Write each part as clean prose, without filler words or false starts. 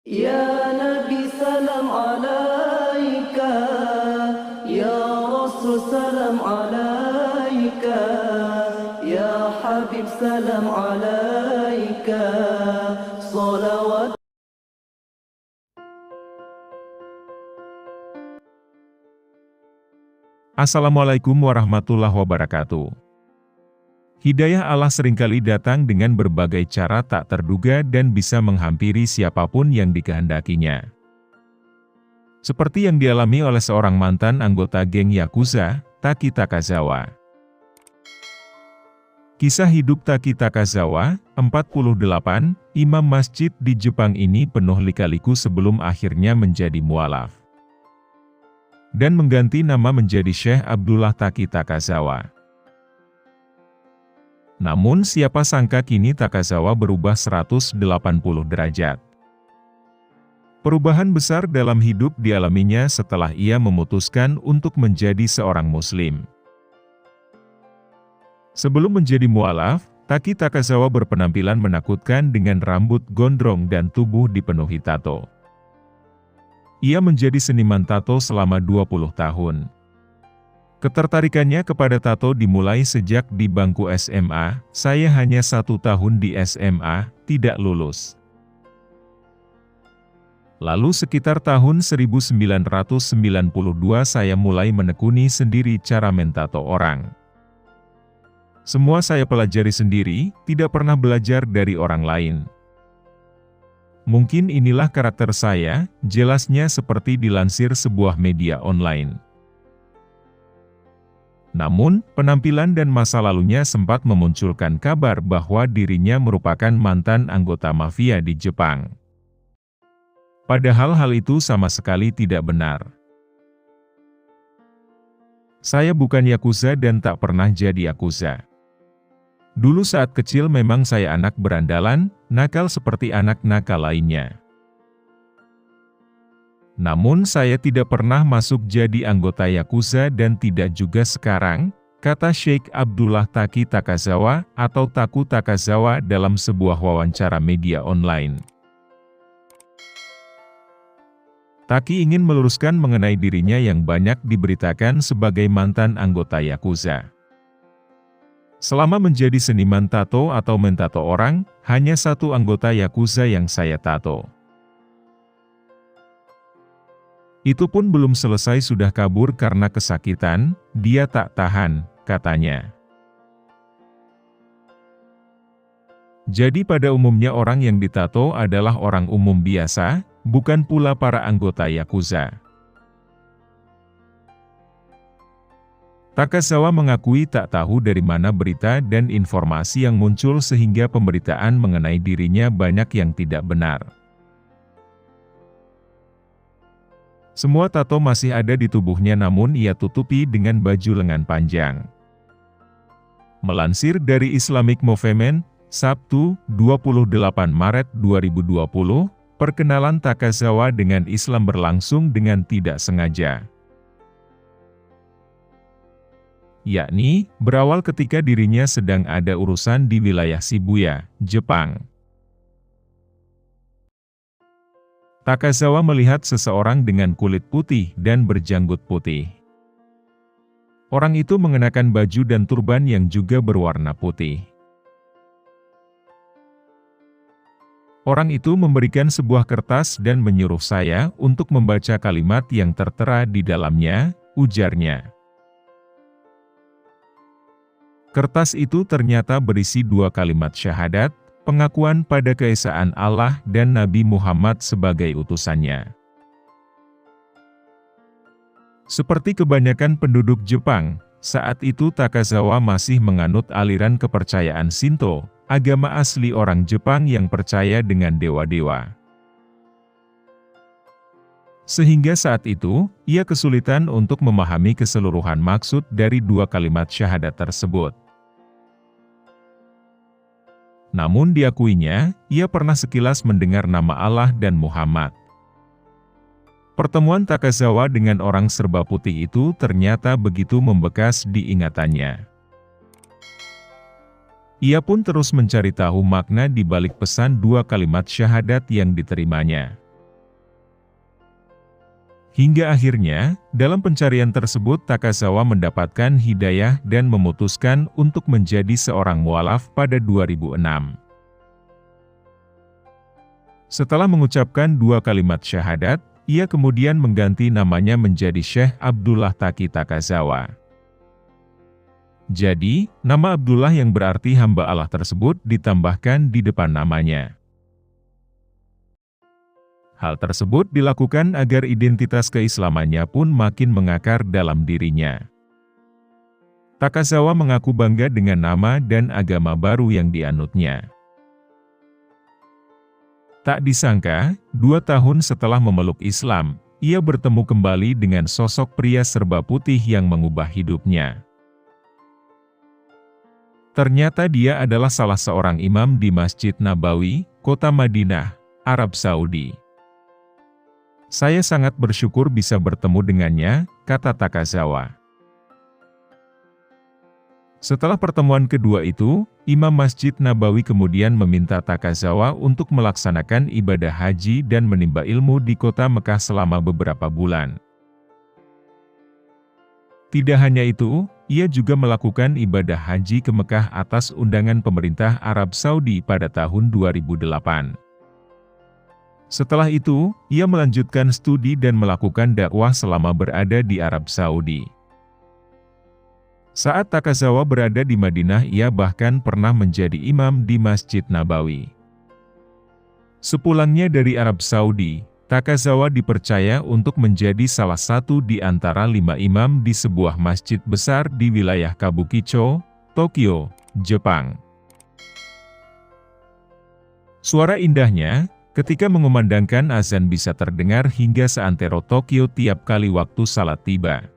Ya Nabi salam alaika, Ya Rasul salam alaika, Ya Habib salam alaika, salawat. Assalamualaikum warahmatullahi wabarakatuh. Hidayah Allah seringkali datang dengan berbagai cara tak terduga dan bisa menghampiri siapapun yang dikehendakinya. Seperti yang dialami oleh seorang mantan anggota geng Yakuza, Taki Takazawa. Kisah hidup Taki Takazawa, 48, imam masjid di Jepang ini penuh lika-liku sebelum akhirnya menjadi mualaf dan mengganti nama menjadi Syekh Abdullah Taki Takazawa. Namun siapa sangka kini Takazawa berubah 180 derajat. Perubahan besar dalam hidup dialaminya setelah ia memutuskan untuk menjadi seorang muslim. Sebelum menjadi mualaf, Taki Takazawa berpenampilan menakutkan dengan rambut gondrong dan tubuh dipenuhi tato. Ia menjadi seniman tato selama 20 tahun. Ketertarikannya kepada tato dimulai sejak di bangku SMA, saya hanya 1 tahun di SMA, tidak lulus. Lalu sekitar tahun 1992 saya mulai menekuni sendiri cara mentato orang. Semua saya pelajari sendiri, tidak pernah belajar dari orang lain. Mungkin inilah karakter saya, jelasnya seperti dilansir sebuah media online. Namun, penampilan dan masa lalunya sempat memunculkan kabar bahwa dirinya merupakan mantan anggota mafia di Jepang. Padahal hal itu sama sekali tidak benar. Saya bukan Yakuza dan tak pernah jadi Yakuza. Dulu saat kecil memang saya anak berandalan, nakal seperti anak nakal lainnya. Namun saya tidak pernah masuk jadi anggota Yakuza dan tidak juga sekarang, kata Sheikh Abdullah Taki Takazawa atau Taku Takazawa dalam sebuah wawancara media online. Taki ingin meluruskan mengenai dirinya yang banyak diberitakan sebagai mantan anggota Yakuza. Selama menjadi seniman tato atau mentato orang, hanya 1 anggota Yakuza yang saya tato. Itu pun belum selesai sudah kabur karena kesakitan, dia tak tahan, katanya. Jadi pada umumnya orang yang ditato adalah orang umum biasa, bukan pula para anggota Yakuza. Takazawa mengakui tak tahu dari mana berita dan informasi yang muncul sehingga pemberitaan mengenai dirinya banyak yang tidak benar. Semua tato masih ada di tubuhnya namun ia tutupi dengan baju lengan panjang. Melansir dari Islamic Movement, Sabtu, 28 Maret 2020, perkenalan Takazawa dengan Islam berlangsung dengan tidak sengaja. Yakni, berawal ketika dirinya sedang ada urusan di wilayah Shibuya, Jepang. Takazawa melihat seseorang dengan kulit putih dan berjanggut putih. Orang itu mengenakan baju dan turban yang juga berwarna putih. Orang itu memberikan sebuah kertas dan menyuruh saya untuk membaca kalimat yang tertera di dalamnya, ujarnya. Kertas itu ternyata berisi 2 kalimat syahadat, pengakuan pada keesaan Allah dan Nabi Muhammad sebagai utusannya. Seperti kebanyakan penduduk Jepang, saat itu Takazawa masih menganut aliran kepercayaan Shinto, agama asli orang Jepang yang percaya dengan dewa-dewa. Sehingga saat itu, ia kesulitan untuk memahami keseluruhan maksud dari 2 kalimat syahadat tersebut. Namun diakuinya, ia pernah sekilas mendengar nama Allah dan Muhammad. Pertemuan Takazawa dengan orang serba putih itu ternyata begitu membekas di ingatannya. Ia pun terus mencari tahu makna di balik pesan 2 kalimat syahadat yang diterimanya. Hingga akhirnya, dalam pencarian tersebut Takazawa mendapatkan hidayah dan memutuskan untuk menjadi seorang mualaf pada 2006. Setelah mengucapkan 2 kalimat syahadat, ia kemudian mengganti namanya menjadi Syekh Abdullah Taki Takazawa. Jadi, nama Abdullah yang berarti hamba Allah tersebut ditambahkan di depan namanya. Hal tersebut dilakukan agar identitas keislamannya pun makin mengakar dalam dirinya. Takazawa mengaku bangga dengan nama dan agama baru yang dianutnya. Tak disangka, 2 tahun setelah memeluk Islam, ia bertemu kembali dengan sosok pria serba putih yang mengubah hidupnya. Ternyata dia adalah salah seorang imam di Masjid Nabawi, kota Madinah, Arab Saudi. Saya sangat bersyukur bisa bertemu dengannya, kata Takazawa. Setelah pertemuan kedua itu, Imam Masjid Nabawi kemudian meminta Takazawa untuk melaksanakan ibadah haji dan menimba ilmu di kota Mekah selama beberapa bulan. Tidak hanya itu, ia juga melakukan ibadah haji ke Mekah atas undangan pemerintah Arab Saudi pada tahun 2008. Setelah itu, ia melanjutkan studi dan melakukan dakwah selama berada di Arab Saudi. Saat Takazawa berada di Madinah, ia bahkan pernah menjadi imam di Masjid Nabawi. Sepulangnya dari Arab Saudi, Takazawa dipercaya untuk menjadi salah satu di antara 5 imam di sebuah masjid besar di wilayah Kabukicho, Tokyo, Jepang. Suara indahnya, ketika mengumandangkan azan bisa terdengar hingga seantero Tokyo tiap kali waktu salat tiba.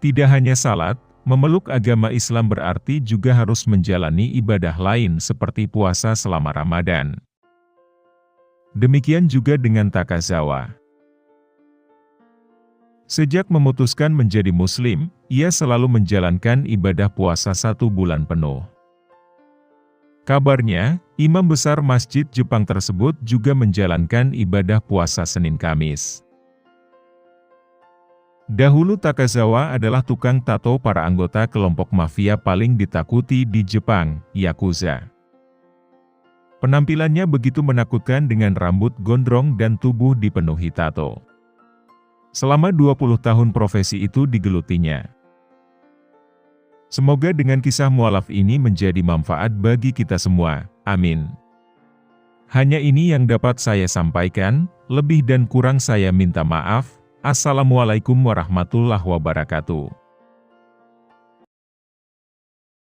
Tidak hanya salat, memeluk agama Islam berarti juga harus menjalani ibadah lain seperti puasa selama Ramadan. Demikian juga dengan Takazawa. Sejak memutuskan menjadi Muslim, ia selalu menjalankan ibadah puasa 1 bulan penuh. Kabarnya, imam besar masjid Jepang tersebut juga menjalankan ibadah puasa Senin Kamis. Dahulu Takazawa adalah tukang tato para anggota kelompok mafia paling ditakuti di Jepang, Yakuza. Penampilannya begitu menakutkan dengan rambut gondrong dan tubuh dipenuhi tato. Selama 20 tahun profesi itu digelutinya. Semoga dengan kisah mualaf ini menjadi manfaat bagi kita semua. Amin. Hanya ini yang dapat saya sampaikan, lebih dan kurang saya minta maaf. Assalamualaikum warahmatullahi wabarakatuh.